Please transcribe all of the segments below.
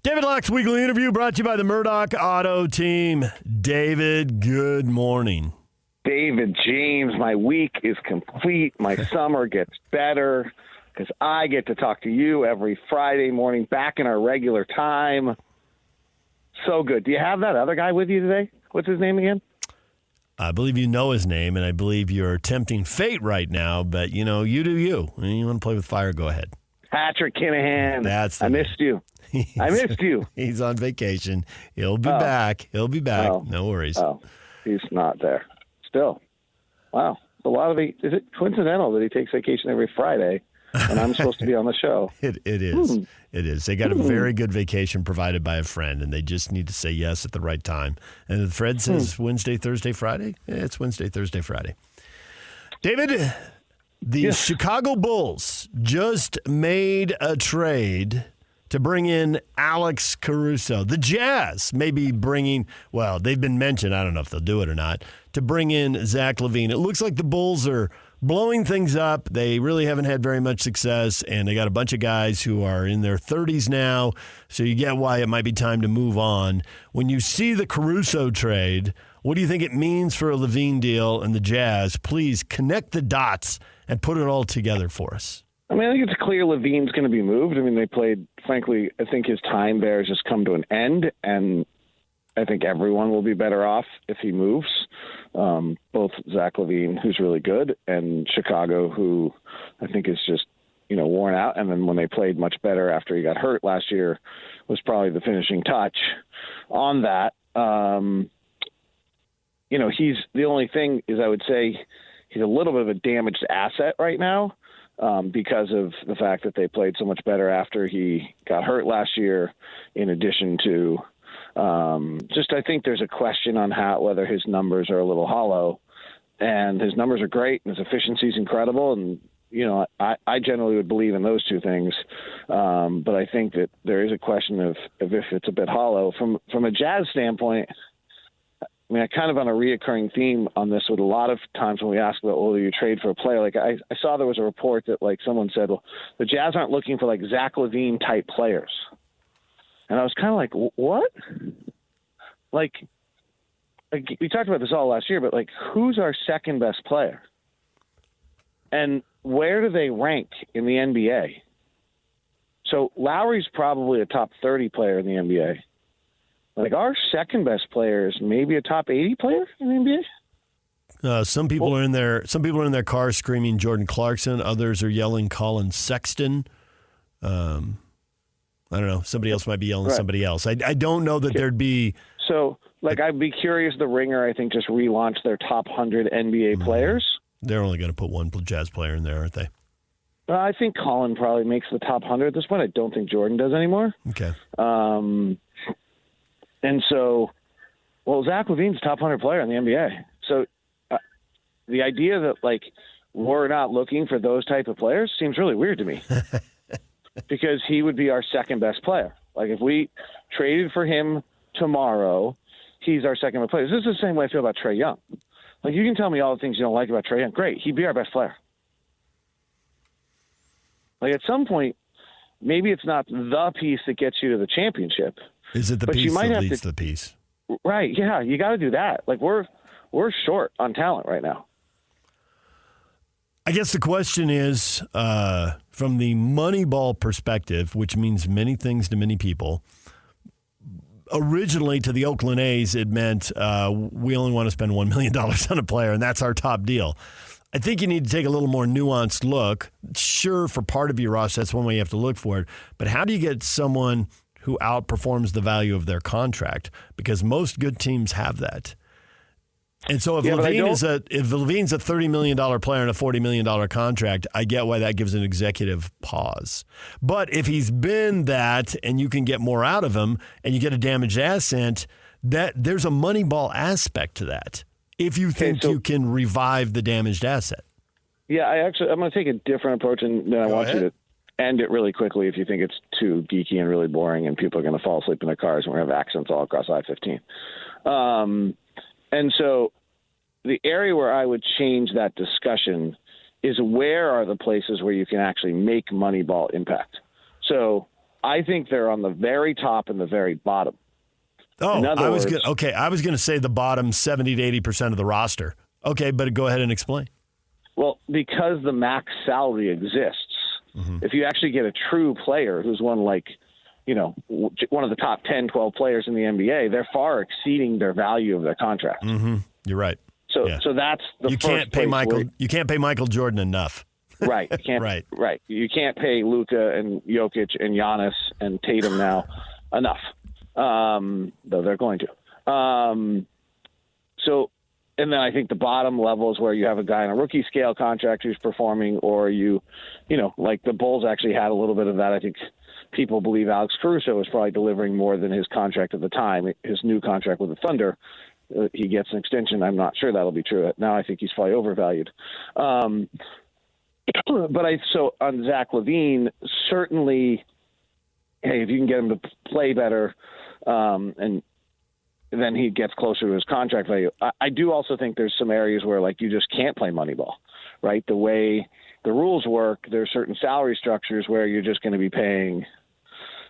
David Locke's weekly interview brought to you by the Murdoch Auto Team. David, good morning. David James, my week is complete. My summer gets better because I get to talk to you every Friday morning back in our regular time. So good. Do you have that other guy with you today? What's his name again? I believe you know his name, and I believe you're tempting fate right now, but, you know, you do you. When you want to play with fire, go ahead. Patrick Kinahan. I missed you. I missed you. He's on vacation. He'll be back. He'll be back. No worries. Oh, he's not there. Still. Wow. A lot of is it coincidental that he takes vacation every Friday and I'm supposed to be on the show? It is. It is. They got a very good vacation provided by a friend, and they just need to say yes at the right time. And if Fred says Wednesday, Thursday, Friday, it's Wednesday, Thursday, Friday. David, the Chicago Bulls just made a trade to bring in Alex Caruso. The Jazz may be bringing, well, they've been mentioned, I don't know if they'll do it or not, to bring in Zach LaVine. It looks like the Bulls are blowing things up. They really haven't had very much success, and they got a bunch of guys who are in their 30s now, so you get why it might be time to move on. When you see the Caruso trade, what do you think it means for a LaVine deal and the Jazz? Please connect the dots and put it all together for us. I mean, I think it's clear LaVine's going to be moved. I mean, they played, frankly, I think his time there has just come to an end, and I think everyone will be better off if he moves. Both Zach LaVine, who's really good, and Chicago, who I think is just, worn out. And then when they played much better after he got hurt last year was probably the finishing touch on that. He's the only thing is I would say he's a little bit of a damaged asset right now. Because of the fact that they played so much better after he got hurt last year, in addition to I think there's a question on whether his numbers are a little hollow, and his numbers are great and his efficiency is incredible. And, I generally would believe in those two things. But I think that there is a question of if it's a bit hollow from a Jazz standpoint. I mean, I kind of on a reoccurring theme on this with a lot of times when we ask about, do you trade for a player? Like I saw there was a report that someone said, well, the Jazz aren't looking for Zach LaVine type players. And I was kind of like, what? We talked about this all last year, but who's our second best player? And where do they rank in the NBA? So Lowry's probably a top 30 player in the NBA. Our second best player is maybe a top 80 player in the NBA. Some people are in their cars screaming Jordan Clarkson. Others are yelling Colin Sexton. I don't know. Somebody else might be yelling somebody else. I don't know that there'd be. So, I'd be curious. The Ringer, I think, just relaunched their top 100 NBA players. They're only going to put one Jazz player in there, aren't they? I think Colin probably makes the top 100 at this point. I don't think Jordan does anymore. Okay. And so, Zach LaVine's a top 100 player in the NBA. So the idea that, we're not looking for those type of players seems really weird to me because he would be our second best player. If we traded for him tomorrow, he's our second best player. This is the same way I feel about Trae Young. You can tell me all the things you don't like about Trae Young. Great. He'd be our best player. At some point, maybe it's not the piece that gets you to the championship. Is it the piece that leads to the piece? Right, yeah, you got to do that. We're short on talent right now. I guess the question is, from the Moneyball perspective, which means many things to many people, originally to the Oakland A's, it meant we only want to spend $1 million on a player, and that's our top deal. I think you need to take a little more nuanced look. Sure, for part of your roster, that's one way you have to look for it. But how do you get someone who outperforms the value of their contract? Because most good teams have that. And so if LaVine's a $30 million player and a $40 million contract, I get why that gives an executive pause. But if he's been that and you can get more out of him and you get a damaged asset, that there's a Moneyball aspect to that. If you think you can revive the damaged asset. Yeah, I'm going to take a different approach, and then I want you to end it really quickly if you think it's too geeky and really boring and people are going to fall asleep in their cars and we're going to have accidents all across I-15. And so the area where I would change that discussion is where are the places where you can actually make Moneyball impact. So I think they're on the very top and the very bottom. Oh, I was going to say the bottom 70 to 80% of the roster. Okay, but go ahead and explain. Well, because the max salary exists, if you actually get a true player who's one of the top 10, 12 players in the NBA, they're far exceeding their value of their contract. Mm-hmm. You're right. So that's the you can't pay Michael. You can't pay Michael Jordan enough. Right. You can't, right. You can't pay Luka and Jokic and Giannis and Tatum now enough, though they're going to. And then I think the bottom level is where you have a guy on a rookie scale contract who's performing, or like the Bulls actually had a little bit of that. I think people believe Alex Caruso is probably delivering more than his contract at the time. His new contract with the Thunder, he gets an extension. I'm not sure that'll be true. Now I think he's probably overvalued. So on Zach LaVine, certainly, hey, if you can get him to play better, and then he gets closer to his contract value. I do also think there's some areas where you just can't play Moneyball, right? The way the rules work, there's certain salary structures where you're just going to be paying,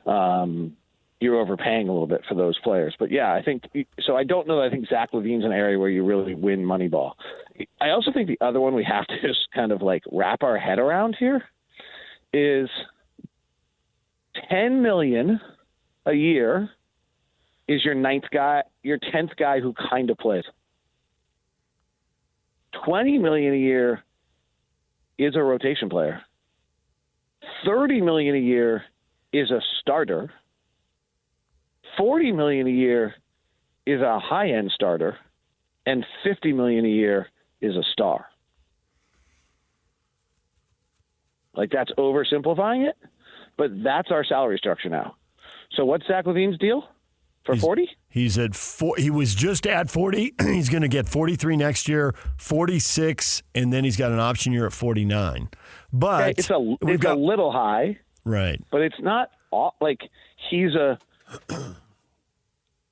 you're overpaying a little bit for those players. But yeah, I think so. I don't know that I think Zach LaVine's an area where you really win Moneyball. I also think the other one we have to just kind of wrap our head around here is $10 million a year is your 10th guy who kind of plays. $20 million a year is a rotation player. $30 million a year is a starter. $40 million a year is a high-end starter, and $50 million a year is a star. That's oversimplifying it, but that's our salary structure now. So what's Zach LaVine's deal? For 40? He's at 4. He was just at 40. He's going to get 43 next year, 46, and then he's got an option year at 49. But it's a little high. Right. But it's not he's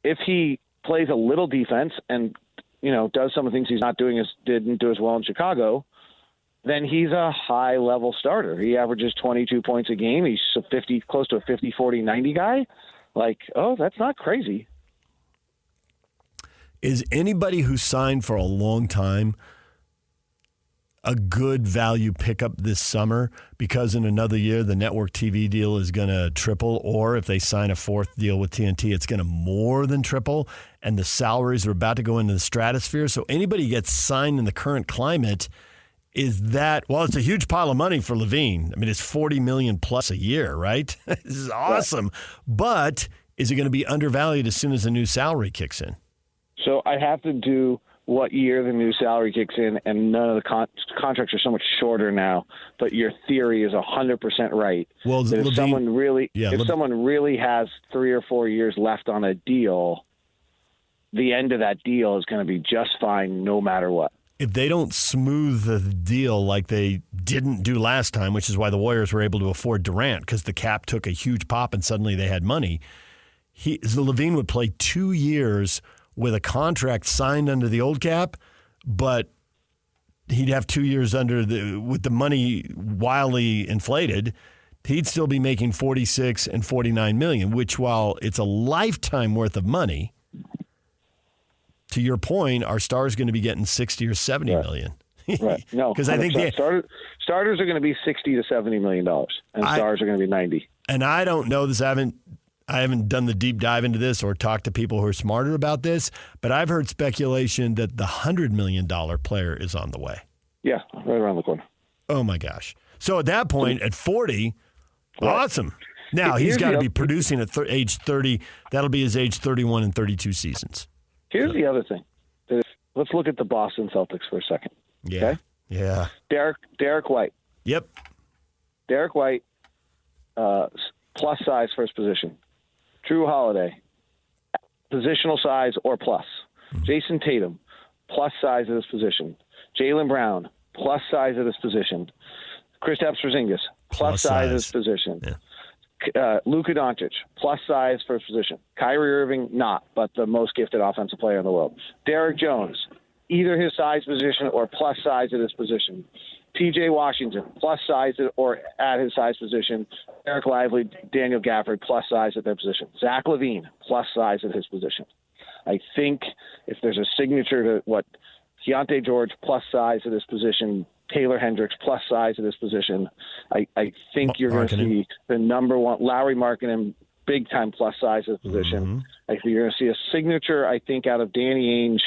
if he plays a little defense and does some of the things he's not doing didn't do as well in Chicago, then he's a high level starter. He averages 22 points a game. He's close to a 50, 40, 90 guy. That's not crazy. Is anybody who signed for a long time a good value pickup this summer because in another year the network TV deal is going to triple, or if they sign a fourth deal with TNT, it's going to more than triple, and the salaries are about to go into the stratosphere? So anybody gets signed in the current climate, it's a huge pile of money for LaVine. I mean, it's $40 million plus a year, right? This is awesome. Yeah. But is it going to be undervalued as soon as the new salary kicks in? So I have to do what year the new salary kicks in, and none of the contracts are so much shorter now. But your theory is 100% right. Well, that if someone really has 3 or 4 years left on a deal, the end of that deal is going to be just fine no matter what. If they don't smooth the deal like they didn't do last time, which is why the Warriors were able to afford Durant, because the cap took a huge pop and suddenly they had money, LaVine would play 2 years with a contract signed under the old cap, but he'd have 2 years with the money wildly inflated. He'd still be making $46 and $49 million, which, while it's a lifetime worth of money, to your point, our stars going to be getting 60 or 70 million. Right. No, because I think starters are going to be $60 to $70 million, and stars are going to be 90. And I don't know this. I haven't done the deep dive into this or talked to people who are smarter about this, but I've heard speculation that the $100 million player is on the way. Yeah, right around the corner. Oh my gosh! So at that point, at 40, awesome. Now he's got to be producing at age 30. That'll be his age 31 and 32 seasons. Here's the other thing. Let's look at the Boston Celtics for a second. Yeah. Okay? Yeah. Derek White. Yep. Derek White, plus size first position. Drew Holiday, positional size or plus. Mm-hmm. Jason Tatum, plus size at his position. Jaylen Brown, plus size at his position. Kristaps Porzingis, plus size at his position. Yeah. Luka Doncic, plus size first position. Kyrie Irving, not, but the most gifted offensive player in the world. Derek Jones, either his size position or plus size at his position. T.J. Washington, plus size or at his size position. Eric Lively, Daniel Gafford, plus size at their position. Zach LaVine, plus size at his position. I think if there's a signature to what Keontae George, plus size at his position, Taylor Hendricks, plus size at his position, I think you're going to see the number one, Lowry Markkanen, big-time plus size at his position. Mm-hmm. I think you're going to see a signature, I think, out of Danny Ainge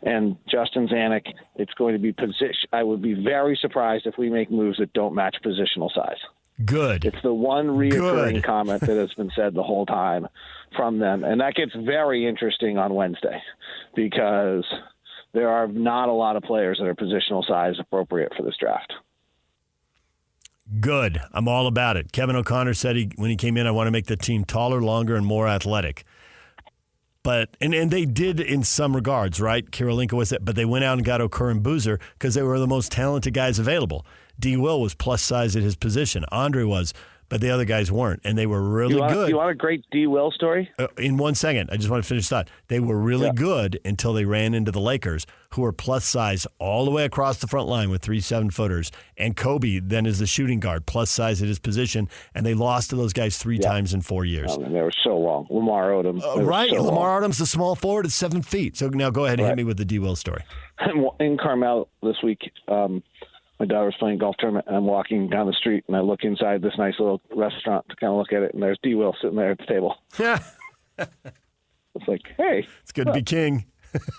and Justin Zanuck. It's going to be position. I would be very surprised if we make moves that don't match positional size. Good. It's the one reoccurring comment that has been said the whole time from them. And that gets very interesting on Wednesday because there are not a lot of players that are positional size appropriate for this draft. Good. I'm all about it. Kevin O'Connor said when he came in, I want to make the team taller, longer, and more athletic. But and they did in some regards, right? Kirilenko was it, but they went out and got Okur and Boozer because they were the most talented guys available. D. Will was plus size at his position. Andre was, but the other guys weren't, and they were really good. You want a great D. Will story? In 1 second, I just want to finish that. They were really good until they ran into the Lakers, who were plus size all the way across the front line with 3 7-footers. And Kobe then is the shooting guard, plus size at his position, and they lost to those guys 3 times in 4 years. They were so long. Lamar Odom. Right. So Lamar Odom's the small forward at 7 feet. So now go ahead and hit me with the D. Will story. In Carmel this week, my daughter was playing golf tournament, and I'm walking down the street, and I look inside this nice little restaurant to kind of look at it, and there's D. Will sitting there at the table. Yeah. It's like, hey. It's good to be king.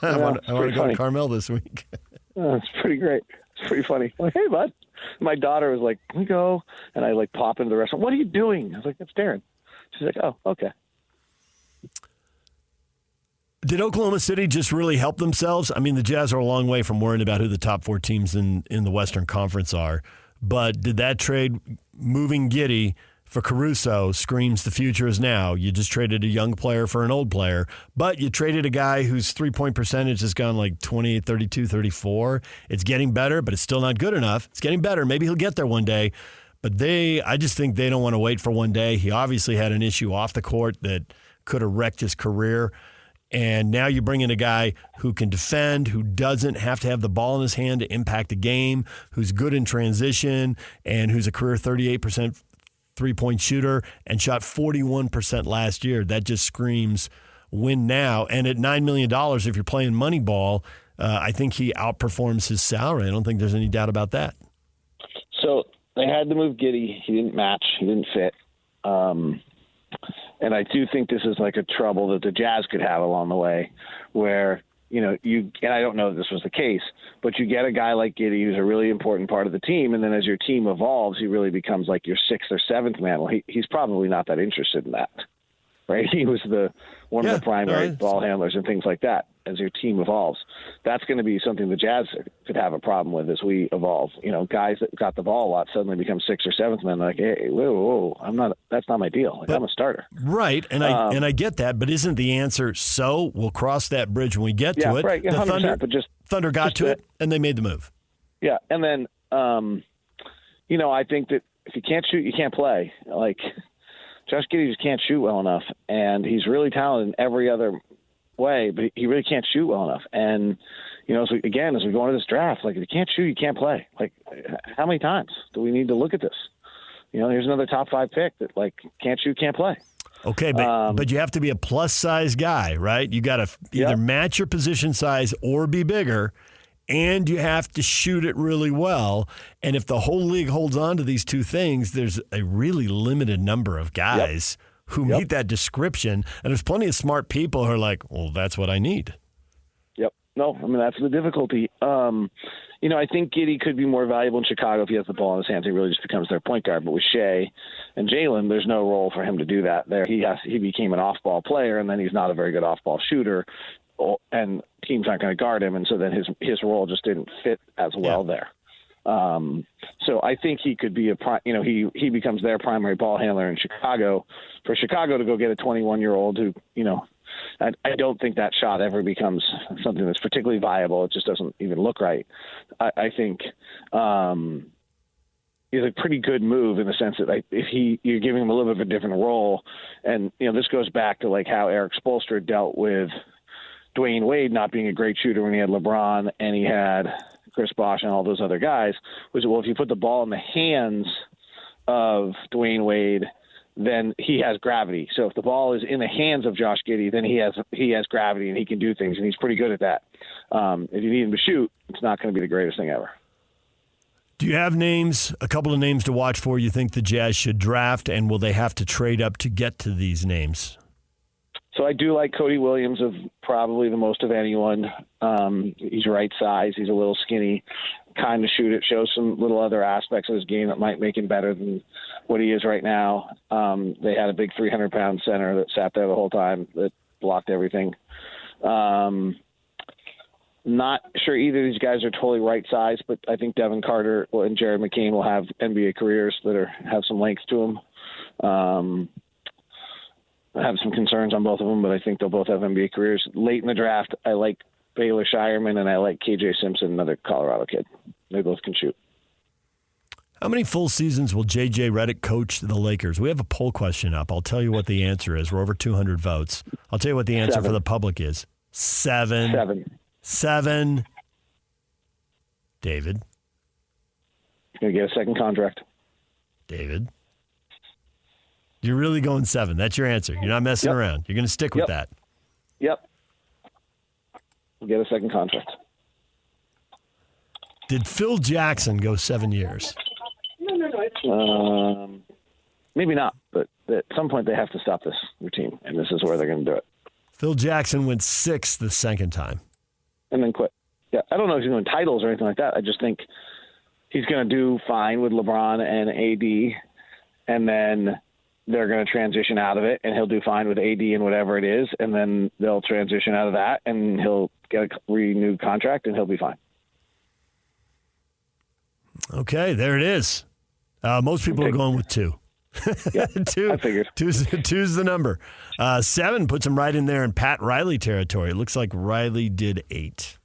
I want to go to Carmel this week. It's pretty great. It's pretty funny. I'm like, hey, bud. My daughter was like, can we go? And I, pop into the restaurant. What are you doing? I was like, it's Darren. She's like, oh, okay. Did Oklahoma City just really help themselves? I mean, the Jazz are a long way from worrying about who the top 4 teams in the Western Conference are. But did that trade, moving Giddey for Caruso, screams the future is now? You just traded a young player for an old player, but you traded a guy whose three-point percentage has gone 28, 32, 34. It's getting better, but it's still not good enough. It's getting better. Maybe he'll get there one day. But I just think they don't want to wait for one day. He obviously had an issue off the court that could have wrecked his career. And now you bring in a guy who can defend, who doesn't have to have the ball in his hand to impact a game, who's good in transition, and who's a career 38% three-point shooter and shot 41% last year. That just screams win now. And at $9 million, if you're playing money ball, I think he outperforms his salary. I don't think there's any doubt about that. So they had to move Giddey. He didn't match. He didn't fit. And I do think this is a trouble that the Jazz could have along the way where, and I don't know if this was the case, but you get a guy like Giddey who's a really important part of the team. And then as your team evolves, he really becomes your 6th or 7th man. Well, he's probably not that interested in that, right? He was one of the primary ball handlers and things like that. As your team evolves, that's going to be something the Jazz could have a problem with as we evolve. Guys that got the ball a lot suddenly become 6th or 7th men. Hey, whoa, that's not my deal. I'm a starter. Right, and I get that, but isn't the answer so? We'll cross that bridge when we get to it. Right, 100%, Thunder got to it, and they made the move. Yeah, and then I think that if you can't shoot, you can't play. Josh Giddey just can't shoot well enough, and he's really talented in every other way, but he really can't shoot well enough. And as we go into this draft, if you can't shoot, you can't play. How many times do we need to look at this? Here's another top 5 pick that can't shoot, can't play. Okay, but you have to be a plus size guy, right? You got to either match your position size or be bigger, and you have to shoot it really well. And if the whole league holds on to these 2 things, there's a really limited number of guys who meet that description. And there's plenty of smart people who are like, well, that's what I need. Yep. No, that's the difficulty. I think Giddey could be more valuable in Chicago if he has the ball in his hands. He really just becomes their point guard. But with Shea and Jalen, there's no role for him to do that there. He became an off-ball player, and then he's not a very good off-ball shooter, and teams aren't going to guard him. And so then his role just didn't fit as well there. So I think he could be he becomes their primary ball handler in Chicago. For Chicago to go get a 21-year-old who, I don't think that shot ever becomes something that's particularly viable. It just doesn't even look right. I think is a pretty good move in the sense that if you're giving him a little bit of a different role, and this goes back to how Eric Spoelstra dealt with Dwayne Wade not being a great shooter when he had LeBron and he had Chris Bosh and all those other guys, was, well, if you put the ball in the hands of Dwayne Wade, then he has gravity. So if the ball is in the hands of Josh Giddey, then he has gravity and he can do things, and he's pretty good at that. If you need him to shoot, it's not going to be the greatest thing ever. Do you have names, a couple of names to watch for you think the Jazz should draft, and will they have to trade up to get to these names? So I do like Cody Williams of probably the most of anyone. He's right size. He's a little skinny, kind of shoot it, shows some little other aspects of his game that might make him better than what he is right now. They had a big 300-pound center that sat there the whole time that blocked everything. Not sure either of these guys are totally right size, but I think Devin Carter and Jared McCain will have NBA careers that have some length to them. I have some concerns on both of them, but I think they'll both have NBA careers. Late in the draft, I like Baylor Shireman and I like KJ Simpson, another Colorado kid. They both can shoot. How many full seasons will J.J. Redick coach the Lakers? We have a poll question up. I'll tell you what the answer is. We're over 200 votes. I'll tell you what the answer 7. for the public is. 7. 7. David. Going to get a second contract. David. You're really going 7. That's your answer. You're not messing around. You're going to stick with that. Yep. We'll get a second contract. Did Phil Jackson go 7 years? Maybe not, but at some point they have to stop this routine, and this is where they're going to do it. Phil Jackson went 6 the second time. And then quit. Yeah, I don't know if he's going to win titles or anything like that. I just think he's going to do fine with LeBron and AD, and then they're going to transition out of it, and he'll do fine with AD and whatever it is, and then they'll transition out of that, and he'll get a renewed contract, and he'll be fine. Okay, there it is. Most people are going with 2. Yeah, 2. I figured. Two's the number. 7 puts him right in there in Pat Riley territory. It looks like Riley did 8.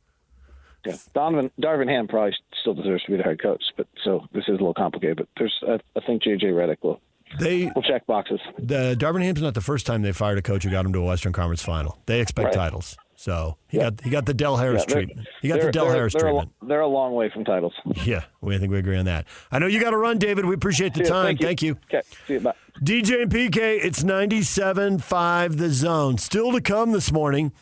Yeah, Darvin Ham probably still deserves to be the head coach, but so this is a little complicated. But I think J.J. Redick will check boxes. Darvin Ham's not the first time they fired a coach who got him to a Western Conference final. They expect titles. So he got the Del Harris treatment. He got the Del Harris treatment. They're a long way from titles. Yeah, I think we agree on that. I know you got to run, David. We appreciate the time. Thank you. Okay, see you. Bye. DJ and PK, it's 97.5 The Zone. Still to come this morning.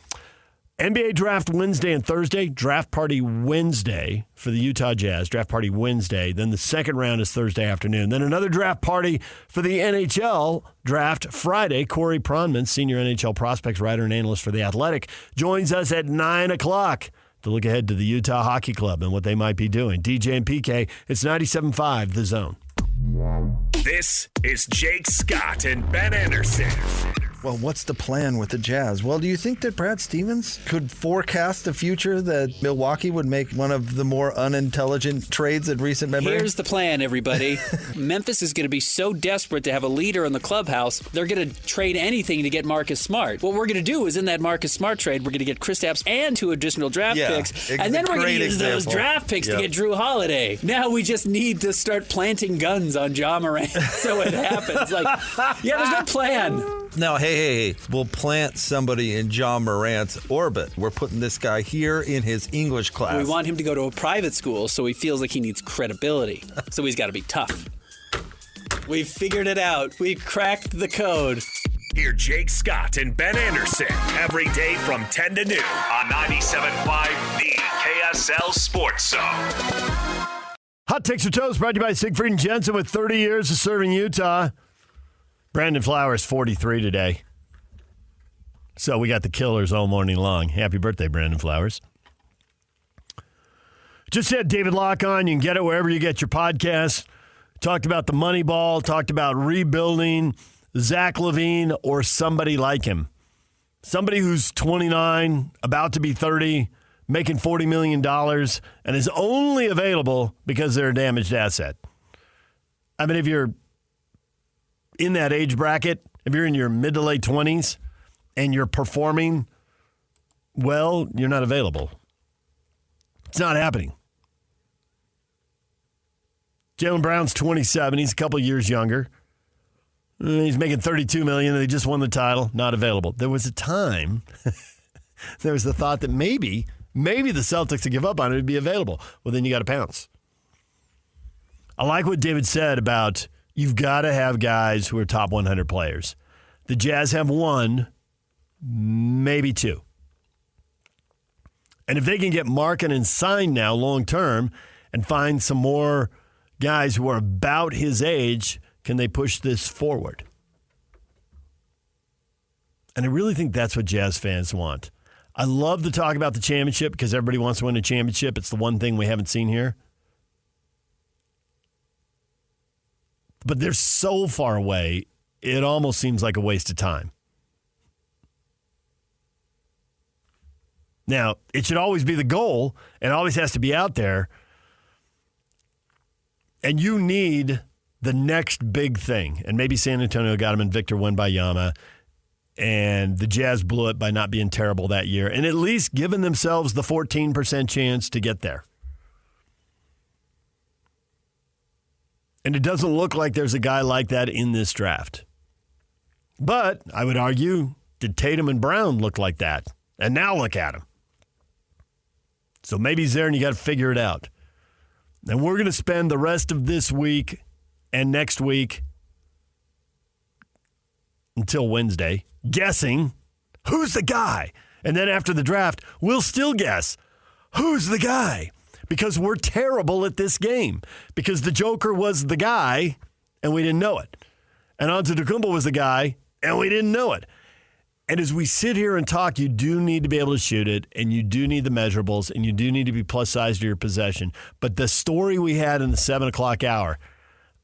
NBA Draft Wednesday and Thursday. Draft Party Wednesday for the Utah Jazz. Draft Party Wednesday. Then the second round is Thursday afternoon. Then another draft party for the NHL Draft Friday. Corey Pronman, senior NHL prospects writer and analyst for The Athletic, joins us at 9 o'clock to look ahead to the Utah Hockey Club and what they might be doing. DJ and PK, it's 97.5 The Zone. This is Jake Scott and Ben Anderson. Well, what's the plan with the Jazz? Well, do you think that Brad Stevens could forecast the future that Milwaukee would make one of the more unintelligent trades in recent memory? Here's the plan, everybody. Memphis is going to be so desperate to have a leader in the clubhouse, they're going to trade anything to get Marcus Smart. What we're going to do is in that Marcus Smart trade, we're going to get Kristaps and 2 additional draft picks, and then we're going to use those draft picks to get Drew Holiday. Now we just need to start planting guns on Ja Morant so it happens. There's no plan. No, hey, we'll plant somebody in Ja Morant's orbit. We're putting this guy here in his English class. We want him to go to a private school so he feels like he needs credibility. So he's got to be tough. We've figured it out. We've cracked the code. Hear Jake Scott and Ben Anderson every day from 10 to noon on 97.5 The KSL Sports Zone. Hot Takes or Toast brought to you by Siegfried and Jensen with 30 years of serving Utah. Brandon Flowers, 43 today. So we got the killers all morning long. Happy birthday, Brandon Flowers. Just had David Locke on. You can get it wherever you get your podcasts. Talked about the money ball. Talked about rebuilding Zach LaVine or somebody like him. Somebody who's 29, about to be 30, making $40 million, and is only available because they're a damaged asset. I mean, if you're in that age bracket, if you're in your mid to late 20s and you're performing well, you're not available. It's not happening. Jaylen Brown's 27. He's a couple years younger. He's making $32 million. They just won the title. Not available. There was a time, there was the thought that maybe maybe the Celtics to give up on it would be available. Well, then you got to pounce. I like what David said about you've got to have guys who are top 100 players. The Jazz have one, maybe two. And if they can get Markkanen signed now long-term and find some more guys who are about his age, can they push this forward? And I really think that's what Jazz fans want. I love the talk about the championship because everybody wants to win a championship. It's the one thing we haven't seen here. But they're so far away, it almost seems like a waste of time. Now, it should always be the goal. It always has to be out there. And you need the next big thing. And maybe San Antonio got him in Victor Wembanyama. And the Jazz blew it by not being terrible that year. And at least giving themselves the 14% chance to get there. And it doesn't look like there's a guy like that in this draft. But I would argue, did Tatum and Brown look like that? And now look at him. So maybe he's there and you got to figure it out. And we're going to spend the rest of this week and next week until Wednesday guessing who's the guy. And then after the draft, we'll still guess who's the guy. Because we're terrible at this game. Because the Joker was the guy and we didn't know it. And Antetokounmpo was the guy and we didn't know it. And as we sit here and talk, you do need to be able to shoot it, and you do need the measurables, and you do need to be plus size to your possession. But the story we had in the 7 o'clock hour,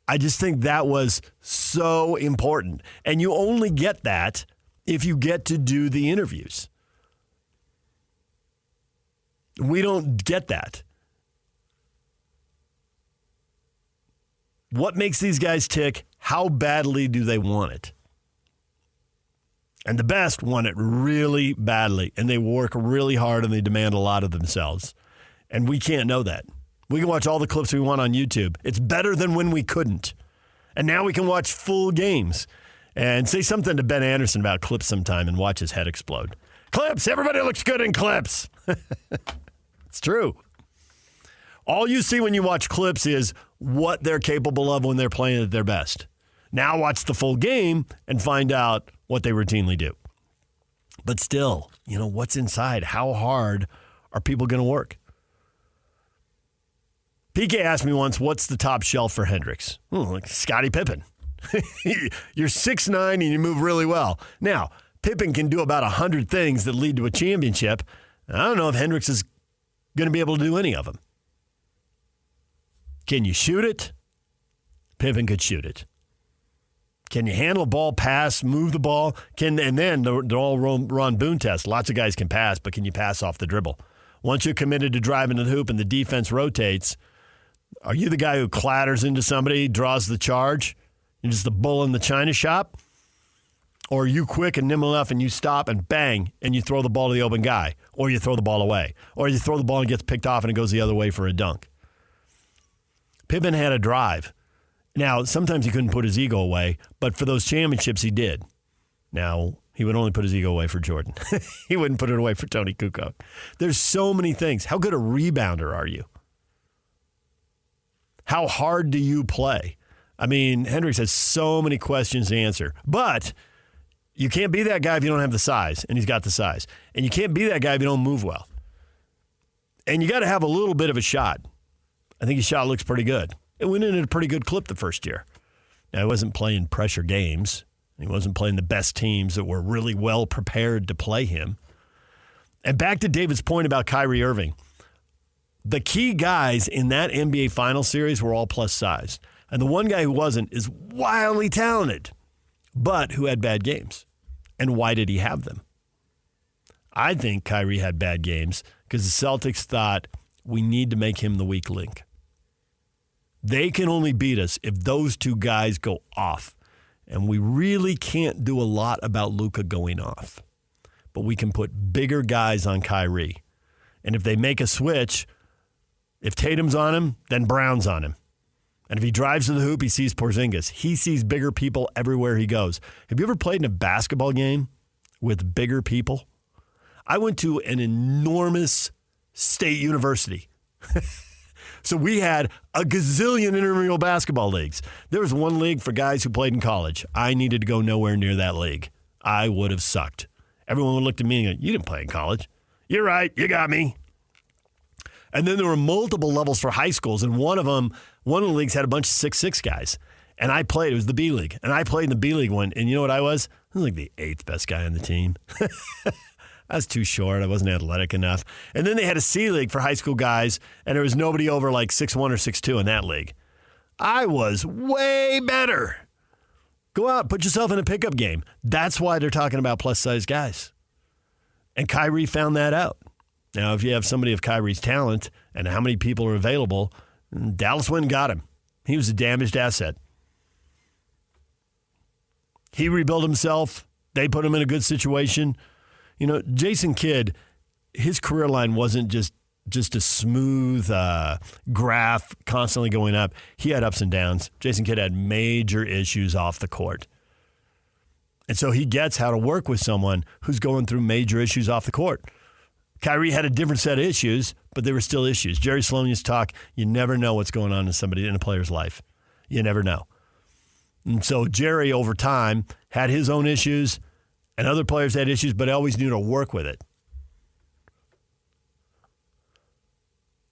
I just think that was so important. And you only get that if you get to do the interviews. We don't get that. What makes these guys tick? How badly do they want it? And the best want it really badly, and they work really hard, and they demand a lot of themselves. And we can't know that. We can watch all the clips we want on YouTube. It's better than when we couldn't. And now we can watch full games. And say something to Ben Anderson about clips sometime and watch his head explode. Clips! Everybody looks good in clips! It's true. All you see when you watch clips is what they're capable of when they're playing at their best. Now watch the full game and find out what they routinely do. But still, what's inside? How hard are people going to work? PK asked me once, what's the top shelf for Hendricks? Like Scottie Pippen. You're 6'9" and you move really well. Now, Pippen can do about 100 things that lead to a championship. I don't know if Hendricks is going to be able to do any of them. Can you shoot it? Pippen could shoot it. Can you handle a ball, pass, move the ball? And then the all Ron Boone test. Lots of guys can pass, but can you pass off the dribble? Once you're committed to driving to the hoop and the defense rotates, are you the guy who clatters into somebody, draws the charge? You're just the bull in the china shop? Or are you quick and nimble enough and you stop and bang, and you throw the ball to the open guy? Or you throw the ball away? Or you throw the ball and it gets picked off and it goes the other way for a dunk? Pippen had a drive. Now, sometimes he couldn't put his ego away, but for those championships, he did. Now, he would only put his ego away for Jordan. He wouldn't put it away for Tony Kukoc. There's so many things. How good a rebounder are you? How hard do you play? I mean, Hendricks has so many questions to answer. But you can't be that guy if you don't have the size, and he's got the size. And you can't be that guy if you don't move well. And you got to have a little bit of a shot. I think his shot looks pretty good. It went in at a pretty good clip the first year. Now, he wasn't playing pressure games. He wasn't playing the best teams that were really well prepared to play him. And back to David's point about Kyrie Irving. The key guys in that NBA Finals series were all plus size. And the one guy who wasn't is wildly talented, but who had bad games. And why did he have them? I think Kyrie had bad games because the Celtics thought we need to make him the weak link. They can only beat us if those two guys go off. And we really can't do a lot about Luka going off. But we can put bigger guys on Kyrie. And if they make a switch, if Tatum's on him, then Brown's on him. And if he drives to the hoop, he sees Porzingis. He sees bigger people everywhere he goes. Have you ever played in a basketball game with bigger people? I went to an enormous State University. So we had a gazillion intramural basketball leagues. There was one league for guys who played in college. I needed to go nowhere near that league. I would have sucked. Everyone would look at me and go, you didn't play in college. You're right. You got me. And then there were multiple levels for high schools, and one of the leagues had a bunch of 6'6" guys. And I played. It was the B League. And I played in the B League one. And you know what I was? I was like the 8th best guy on the team. I was too short. I wasn't athletic enough. And then they had a C League for high school guys, and there was nobody over like 6'1" or 6'2" in that league. I was way better. Go out, put yourself in a pickup game. That's why they're talking about plus-size guys. And Kyrie found that out. Now, if you have somebody of Kyrie's talent and how many people are available, Dallas went and got him. He was a damaged asset. He rebuilt himself. They put him in a good situation. You know, Jason Kidd, his career line wasn't just a smooth graph constantly going up. He had ups and downs. Jason Kidd had major issues off the court. And so he gets how to work with someone who's going through major issues off the court. Kyrie had a different set of issues, but they were still issues. Jerry Sloan used to talk, you never know what's going on in a player's life. You never know. And so Jerry, over time, had his own issues, and other players had issues, but always knew to work with it.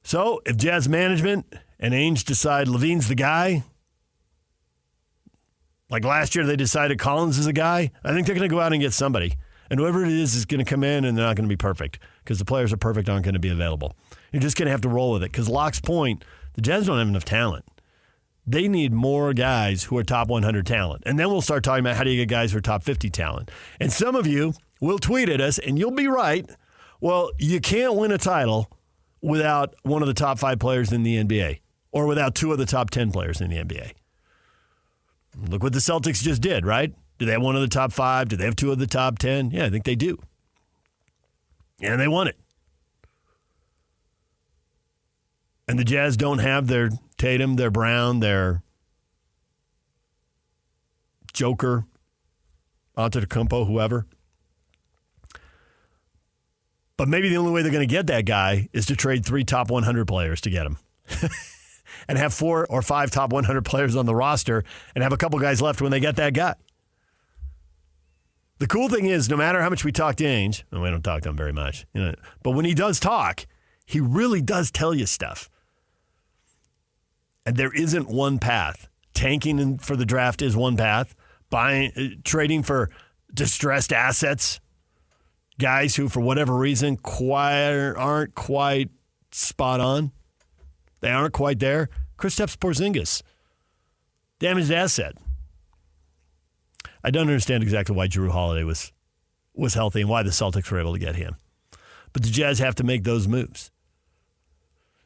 So if Jazz management and Ainge decide Levine's the guy, like last year they decided Collins is the guy, I think they're going to go out and get somebody. And whoever it is going to come in, and they're not going to be perfect because the players are perfect aren't going to be available. You're just going to have to roll with it because Locke's point, the Jazz don't have enough talent. They need more guys who are top 100 talent. And then we'll start talking about how do you get guys who are top 50 talent. And some of you will tweet at us, and you'll be right. Well, you can't win a title without one of the top 5 players in the NBA or without 2 of the top 10 players in the NBA. Look what the Celtics just did, right? Do they have one of the top 5? Do they have 2 of the top 10? Yeah, I think they do. And they won it. And the Jazz don't have their Tatum, their Brown, their Joker, Antetokounmpo, whoever. But maybe the only way they're going to get that guy is to trade 3 top 100 players to get him. And have 4 or 5 top 100 players on the roster and have a couple guys left when they get that guy. The cool thing is, no matter how much we talk to Ainge, and we don't talk to him very much, but when he does talk, he really does tell you stuff. And there isn't one path. Tanking for the draft is one path. Trading for distressed assets, guys who, for whatever reason, aren't quite spot on. They aren't quite there. Kristaps Porzingis, damaged asset. I don't understand exactly why Jrue Holiday was healthy and why the Celtics were able to get him. But the Jazz have to make those moves.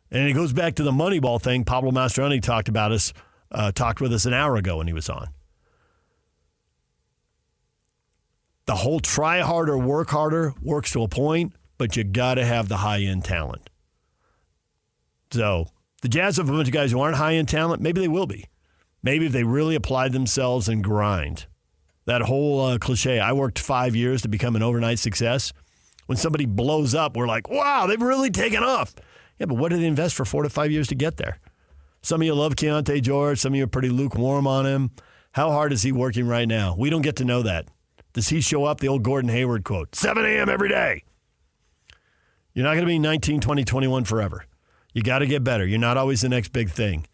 And it goes back to the Moneyball thing. Pablo Mastroeni talked with us an hour ago when he was on. The whole try harder, work harder works to a point, but you got to have the high-end talent. So the Jazz have a bunch of guys who aren't high-end talent. Maybe they will be. Maybe if they really apply themselves and grind. That whole cliche, I worked 5 years to become an overnight success. When somebody blows up, we're like, wow, they've really taken off. Yeah, but what did they invest for 4 to 5 years to get there? Some of you love Keontae George. Some of you are pretty lukewarm on him. How hard is he working right now? We don't get to know that. Does he show up? The old Gordon Hayward quote, 7 a.m. every day. You're not going to be 19, 20, 21 forever. You got to get better. You're not always the next big thing.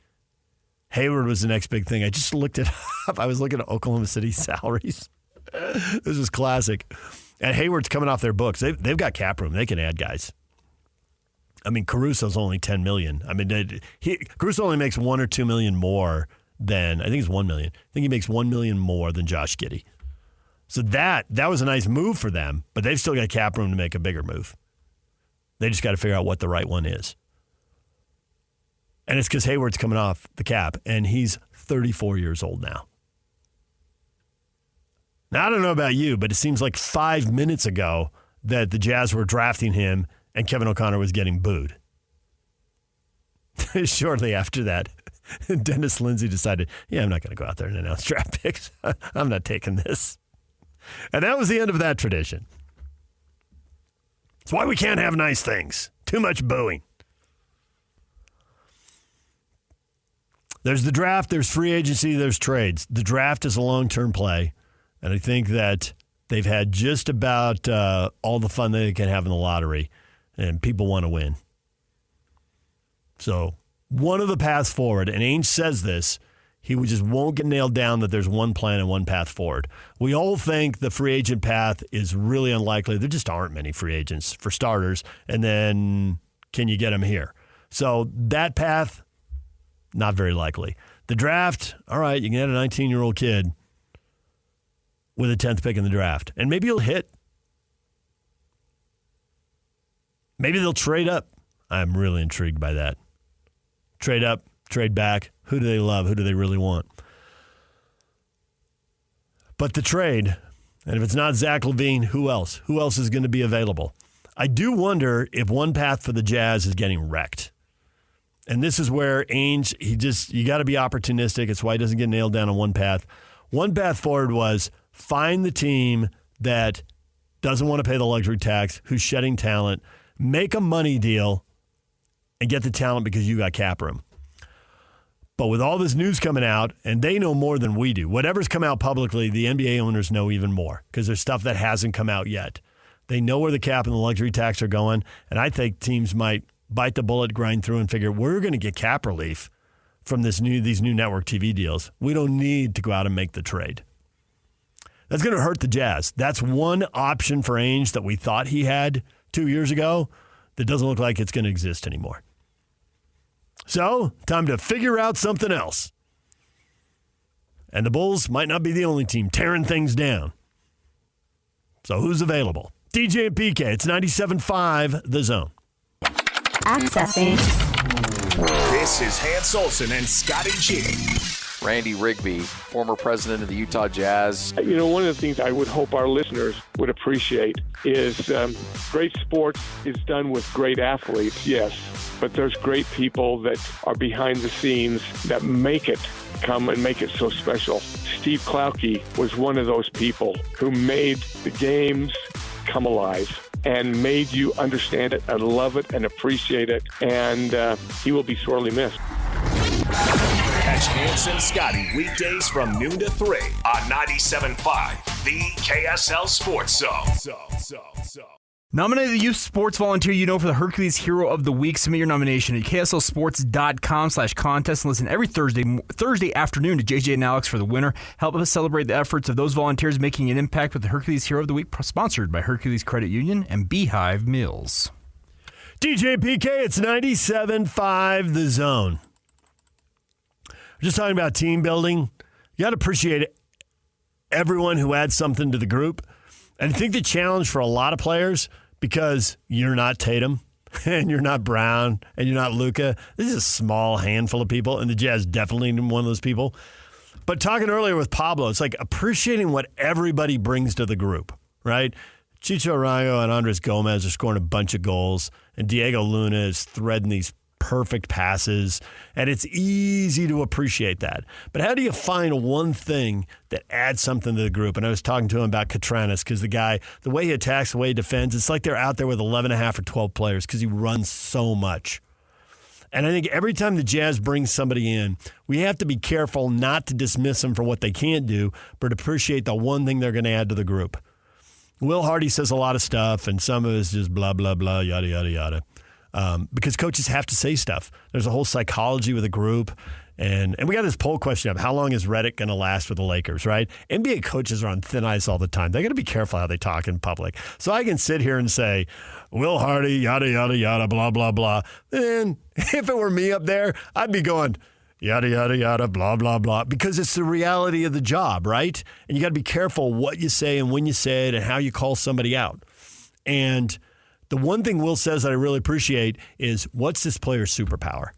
Hayward was the next big thing. I just looked it up. I was looking at Oklahoma City salaries. This is classic. And Hayward's coming off their books. They've got cap room. They can add guys. I mean, Caruso's only $10 million. I mean, Caruso only makes $1 or $2 million more than, I think it's $1 million. I think he makes $1 million more than Josh Giddey. So that was a nice move for them, but they've still got cap room to make a bigger move. They just got to figure out what the right one is. And it's because Hayward's coming off the cap, and he's 34 years old now. Now, I don't know about you, but it seems like 5 minutes ago that the Jazz were drafting him and Kevin O'Connor was getting booed. Shortly after that, Dennis Lindsay decided, yeah, I'm not going to go out there and announce draft picks. I'm not taking this. And that was the end of that tradition. It's why we can't have nice things. Too much booing. There's the draft, there's free agency, there's trades. The draft is a long-term play, and I think that they've had just about all the fun they can have in the lottery, and people want to win. So one of the paths forward, and Ainge says this, he just won't get nailed down that there's one plan and one path forward. We all think the free agent path is really unlikely. There just aren't many free agents, for starters, and then can you get them here? So that path, not very likely. The draft, all right, you can get a 19-year-old kid with a 10th pick in the draft, and maybe he'll hit. Maybe they'll trade up. I'm really intrigued by that. Trade up, trade back. Who do they love? Who do they really want? But the trade, and if it's not Zach LaVine, who else? Who else is going to be available? I do wonder if one path for the Jazz is getting wrecked. And this is where Ainge, you got to be opportunistic. It's why he doesn't get nailed down on one path. One path forward was find the team that doesn't want to pay the luxury tax, who's shedding talent, make a money deal, and get the talent because you got cap room. But with all this news coming out, and they know more than we do, whatever's come out publicly, the NBA owners know even more because there's stuff that hasn't come out yet. They know where the cap and the luxury tax are going, and I think teams might bite the bullet, grind through, and figure we're going to get cap relief from these new network TV deals. We don't need to go out and make the trade. That's going to hurt the Jazz. That's one option for Ainge that we thought he had 2 years ago that doesn't look like it's going to exist anymore. So, time to figure out something else. And the Bulls might not be the only team tearing things down. So who's available? DJ and PK, it's 97.5 The Zone. Accessing. This is Hans Olsen and Scotty G. Randy Rigby, former president of the Utah Jazz. You know, one of the things I would hope our listeners would appreciate is great sports is done with great athletes, yes, but there's great people that are behind the scenes that make it come and make it so special. Steve Klauke was one of those people who made the games come alive and made you understand it and love it and appreciate it, and he will be sorely missed. Catch Hanson Scotty weekdays from noon to 3 on 97.5, the KSL Sports Zone. Nominate the youth sports volunteer you know for the Hercules Hero of the Week. Submit your nomination at kslsports.com/contest and listen every Thursday afternoon to JJ and Alex for the winner. Help us celebrate the efforts of those volunteers making an impact with the Hercules Hero of the Week, sponsored by Hercules Credit Union and Beehive Mills. DJ PK, it's 97.5 The Zone. We're just talking about team building. You got to appreciate everyone who adds something to the group. And I think the challenge for a lot of players, because you're not Tatum and you're not Brown and you're not Luka, this is a small handful of people, and the Jazz definitely one of those people. But talking earlier with Pablo, it's like appreciating what everybody brings to the group, right? Chicho Arango and Andres Gomez are scoring a bunch of goals, and Diego Luna is threading these perfect passes, and it's easy to appreciate that. But how do you find one thing that adds something to the group? And I was talking to him about Katranis, because the way he attacks, the way he defends, it's like they're out there with 11.5 or 12 players because he runs so much. And I think every time the Jazz brings somebody in, we have to be careful not to dismiss them for what they can't do, but appreciate the one thing they're going to add to the group. Will Hardy says a lot of stuff, and some of it is just blah, blah, blah, yada, yada, yada. Because coaches have to say stuff. There's a whole psychology with a group. And we got this poll question of how long is Redick going to last with the Lakers, right? NBA coaches are on thin ice all the time. They got to be careful how they talk in public. So I can sit here and say, Will Hardy, yada, yada, yada, blah, blah, blah. And if it were me up there, I'd be going, yada, yada, yada, blah, blah, blah, because it's the reality of the job, right? And you got to be careful what you say and when you say it and how you call somebody out. And the one thing Will says that I really appreciate is, what's this player's superpower?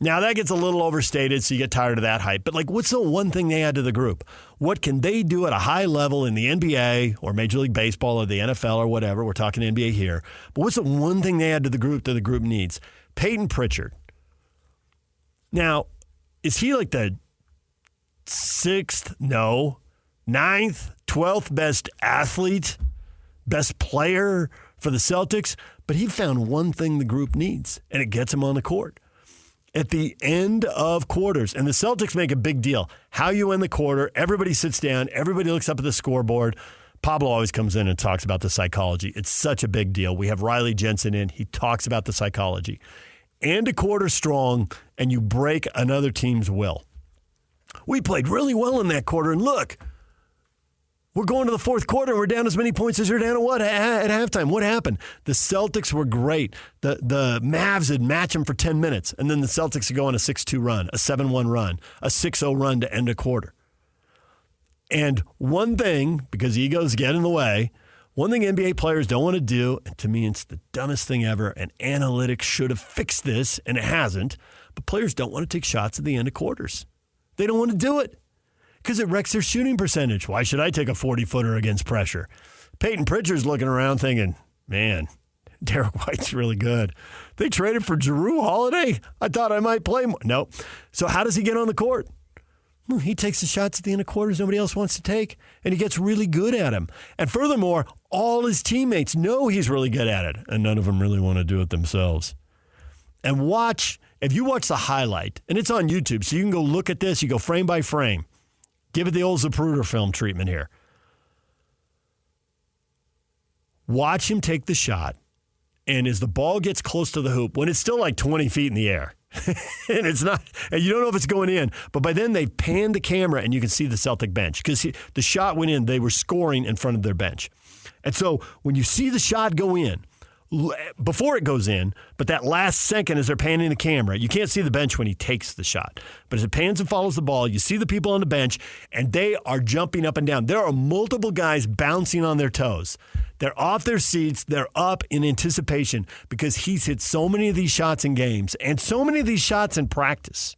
Now, that gets a little overstated, so you get tired of that hype. But, what's the one thing they add to the group? What can they do at a high level in the NBA or Major League Baseball or the NFL or whatever? We're talking NBA here. But what's the one thing they add to the group that the group needs? Peyton Pritchard. Now, is he like the 6th, no, 9th, 12th best athlete best player for the Celtics, but he found one thing the group needs, and it gets him on the court. At the end of quarters, and the Celtics make a big deal. How you end the quarter, everybody sits down, everybody looks up at the scoreboard. Pablo always comes in and talks about the psychology. It's such a big deal. We have Riley Jensen in. He talks about the psychology. And a quarter strong, and you break another team's will. We played really well in that quarter, and look, we're going to the fourth quarter, and we're down as many points as you're down at halftime. What happened? The Celtics were great. The Mavs would match them for 10 minutes, and then the Celtics would go on a 6-2 run, a 7-1 run, a 6-0 run to end a quarter. And one thing, because egos get in the way, one thing NBA players don't want to do, and to me it's the dumbest thing ever, and analytics should have fixed this, and it hasn't, but players don't want to take shots at the end of quarters. They don't want to do it because it wrecks their shooting percentage. Why should I take a 40-footer against pressure? Peyton Pritchard's looking around thinking, man, Derek White's really good. They traded for Jrue Holiday? I thought I might play more. No. So how does he get on the court? Well, he takes the shots at the end of quarters nobody else wants to take, and he gets really good at them. And furthermore, all his teammates know he's really good at it, and none of them really want to do it themselves. And if you watch the highlight, and it's on YouTube, so you can go look at this, you go frame by frame. Give it the old Zapruder film treatment here. Watch him take the shot, and as the ball gets close to the hoop, when it's still like 20 feet in the air, and it's not, and you don't know if it's going in, but by then they pan the camera and you can see the Celtic bench because the shot went in. They were scoring in front of their bench. And so when you see the shot go in, before it goes in, but that last second as they're panning the camera, you can't see the bench when he takes the shot. But as it pans and follows the ball, you see the people on the bench, and they are jumping up and down. There are multiple guys bouncing on their toes. They're off their seats. They're up in anticipation because he's hit so many of these shots in games and so many of these shots in practice.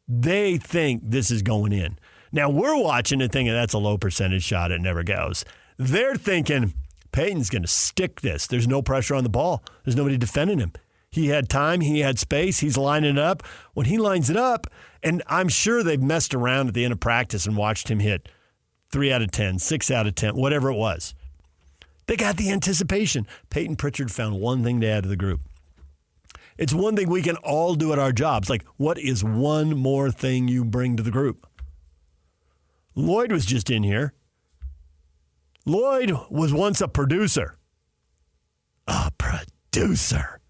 They think this is going in. Now, we're watching and thinking that's a low percentage shot. It never goes. They're thinking Peyton's going to stick this. There's no pressure on the ball. There's nobody defending him. He had time. He had space. He's lining it up. When he lines it up, and I'm sure they've messed around at the end of practice and watched him hit 3 out of 10, 6 out of 10, whatever it was. They got the anticipation. Peyton Pritchard found one thing to add to the group. It's one thing we can all do at our jobs. Like, what is one more thing you bring to the group? Lloyd was just in here. Lloyd was once a producer. A producer.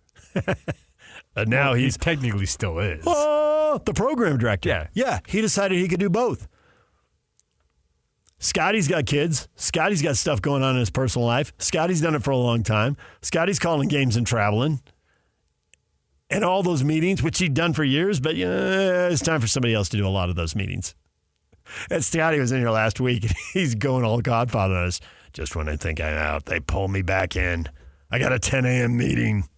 And now he technically still is. Oh, the program director. Yeah, he decided he could do both. Scotty's got kids. Scotty's got stuff going on in his personal life. Scotty's done it for a long time. Scotty's calling games and traveling. And all those meetings, which he'd done for years, but it's time for somebody else to do a lot of those meetings. And Scotty was in here last week, and he's going all Godfather on us. Just when I think I'm out, they pull me back in. I got a 10 a.m. meeting.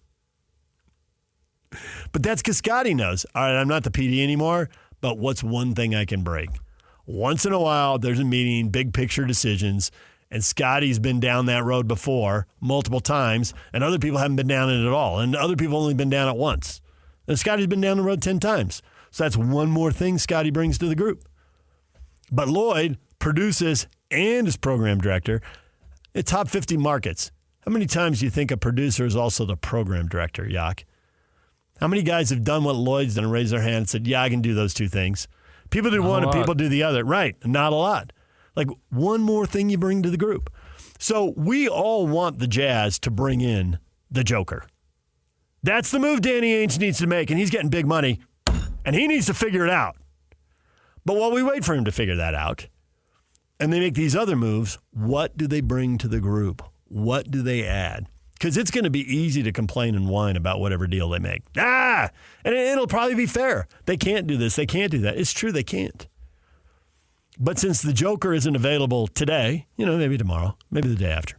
But that's because Scotty knows, all right, I'm not the PD anymore, but what's one thing I can break? Once in a while, there's a meeting, big picture decisions, and Scotty's been down that road before multiple times, and other people haven't been down it at all, and other people only been down it once. And Scotty's been down the road 10 times. So that's one more thing Scotty brings to the group. But Lloyd produces and is program director at top 50 markets. How many times do you think a producer is also the program director, Yak? How many guys have done what Lloyd's done and raised their hand and said, yeah, I can do those two things? People do one and people do the other. Right, not a lot. Like one more thing you bring to the group. So we all want the Jazz to bring in the Joker. That's the move Danny Ainge needs to make, and he's getting big money, and he needs to figure it out. But while we wait for him to figure that out, and they make these other moves, what do they bring to the group? What do they add? Because it's going to be easy to complain and whine about whatever deal they make. And it'll probably be fair. They can't do this. They can't do that. It's true they can't. But since the Joker isn't available today, maybe tomorrow, maybe the day after,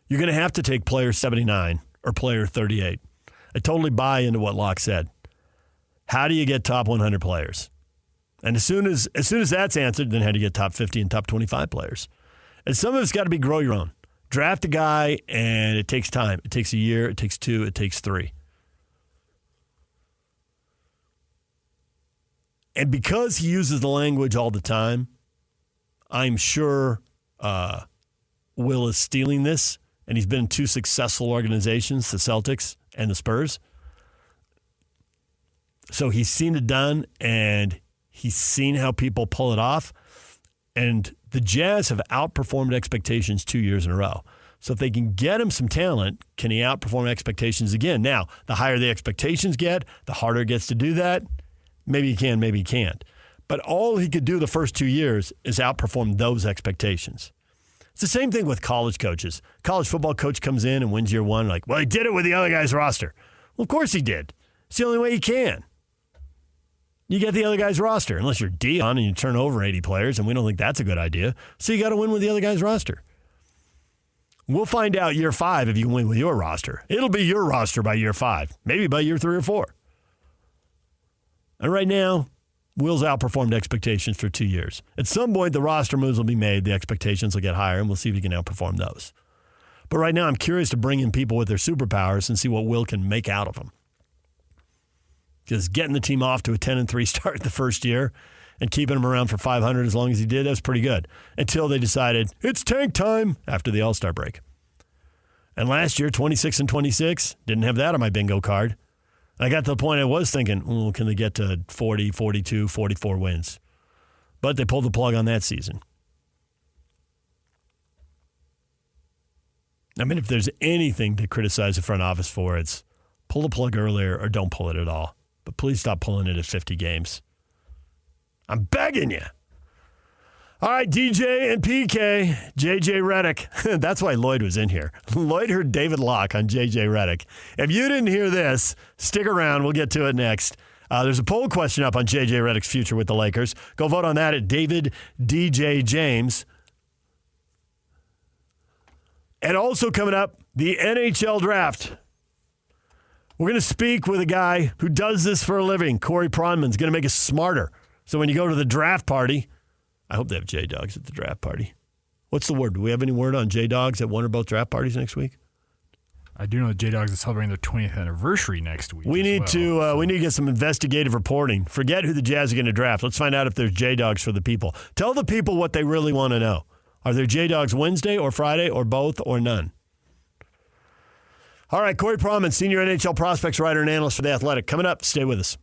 you're going to have to take player 79 or player 38. I totally buy into what Locke said. How do you get top 100 players? And as soon as that's answered, then how do you get top 50 and top 25 players? And some of it's got to be grow your own. Draft a guy, and it takes time. It takes a year. It takes 2. It takes 3. And because he uses the language all the time, I'm sure Will is stealing this, and he's been in two successful organizations, the Celtics and the Spurs. So he's seen it done, and he's seen how people pull it off. And the Jazz have outperformed expectations 2 years in a row. So if they can get him some talent, can he outperform expectations again? Now, the higher the expectations get, the harder it gets to do that. Maybe he can, maybe he can't. But all he could do the first 2 years is outperform those expectations. It's the same thing with college coaches. College football coach comes in and wins year one, like, well, he did it with the other guy's roster. Well, of course he did. It's the only way he can. You get the other guy's roster, unless you're Dion and you turn over 80 players, and we don't think that's a good idea. So you got to win with the other guy's roster. We'll find out year 5 if you can win with your roster. It'll be your roster by year 5, maybe by year 3 or 4. And right now, Will's outperformed expectations for 2 years. At some point, the roster moves will be made, the expectations will get higher, and we'll see if he can outperform those. But right now, I'm curious to bring in people with their superpowers and see what Will can make out of them. Because getting the team off to a 10-3 start the first year and keeping them around for 500 as long as he did, that was pretty good. Until they decided, it's tank time after the All-Star break. And last year, 26-26, didn't have that on my bingo card. I got to the point I was thinking, can they get to 40, 42, 44 wins? But they pulled the plug on that season. I mean, if there's anything to criticize the front office for, it's pull the plug earlier or don't pull it at all. But please stop pulling it at 50 games. I'm begging you. All right, DJ and PK, JJ Redick. That's why Lloyd was in here. Lloyd heard David Locke on JJ Redick. If you didn't hear this, stick around. We'll get to it next. There's a poll question up on JJ Redick's future with the Lakers. Go vote on that at David DJ James. And also coming up, the NHL draft. We're going to speak with a guy who does this for a living. Corey Pronman's going to make us smarter. So when you go to the draft party, I hope they have J-Dogs at the draft party. What's the word? Do we have any word on J-Dogs at one or both draft parties next week? I do know that J-Dogs is celebrating their 20th anniversary next week. We need to get some investigative reporting. Forget who the Jazz are going to draft. Let's find out if there's J-Dogs for the people. Tell the people what they really want to know. Are there J-Dogs Wednesday or Friday or both or none? All right, Corey Pronman, senior NHL prospects writer and analyst for The Athletic. Coming up, stay with us.